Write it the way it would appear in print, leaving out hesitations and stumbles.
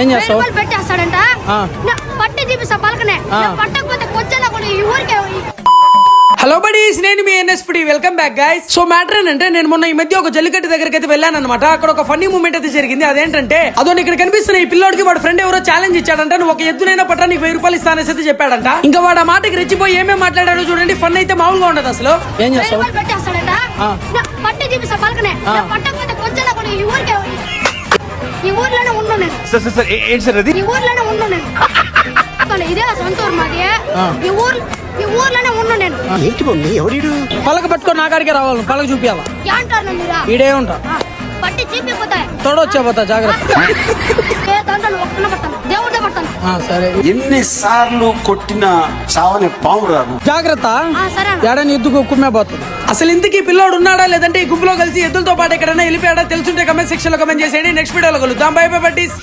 ఏం చేస్తావు? పెట్టేస్తాడంట. పట్టి చూపిస్తా పలకనే పట్టకపోతే కొచ్చేలా కూడా ఈ ఊరికే. హలో బడీస్, నేను మీ NSP. Welcome back guys. So matter ఏంటంటే, నేను మొన్న ఈ మధ్య ఒక జల్లికట్టు దగ్గరికి అయితే వెళ్ళాను అనమాట. అక్కడ ఒక ఫన్నీ మూమెంట్ అయితే జరిగింది. అదేంటంటే, అదో ఇక్కడ కనిపిస్తున్న ఈ పిల్లోడికి వాడు ఫ్రెండ్ ఎవరో ఛాలెంజ్ ఇచ్చాడంట. నువ్వు ఒక ఎద్దునైనా పట్టా నీకు 1000 రూపాయలు ఇస్తానని అయితే చెప్పాడంట. ఇంకా వాడు ఆ మాటకి రెచ్చిపోయి ఏమేమి మాట్లాడాడో చూడండి. ఫన్ అయితే మామూలుగా ఉండదు అసలు. ఏం చేస్తావు? పెట్టేస్తాడంట. పట్టి చూపిస్తా పలకనే పట్టకపోతే కొచ్చేలా కూడా ఈ ఊరికే. ఈ ఊర్లోనే ఉన్నాను నేను. ఈ ఊర్లోనే ఉన్నాను నేను. ఇదే సొంత ఊరు మాది. ఈ ఊర్లోనే ఉన్నాను నేను. ఏంటి మమ్మీ ఎవడు? పలక పట్టుకో, నా కాడికే రావాలి. పలక చూపియాలా? ఏంటారు మీరా? ఈడే ఉంటా. పట్టి చూపిపోతాయి. తోడొచ్చేపోతా, జాగ్రత్త. దేవుడే పడతాను. సరే. ఎన్నిసార్లు కొట్టిన చావని పాము రాదు. జాగ్రత్త. సరే. ఏడని ఎద్దుకు కుమ్మే పోతుంది. అసలు ఇంతకీ పిల్లోడు ఉన్నాడా లేదంటే ఈ గుంపులో కలిసి ఎద్దులతో పాటు ఎక్కడైనా వెళ్ళిపోయాడా? తెలుసుంటే కమెంట్ సెక్షన్ లో కమెంట్ చేసేయండి. నెక్స్ట్ వీడియోలో కలుద్దాం. By by buddies.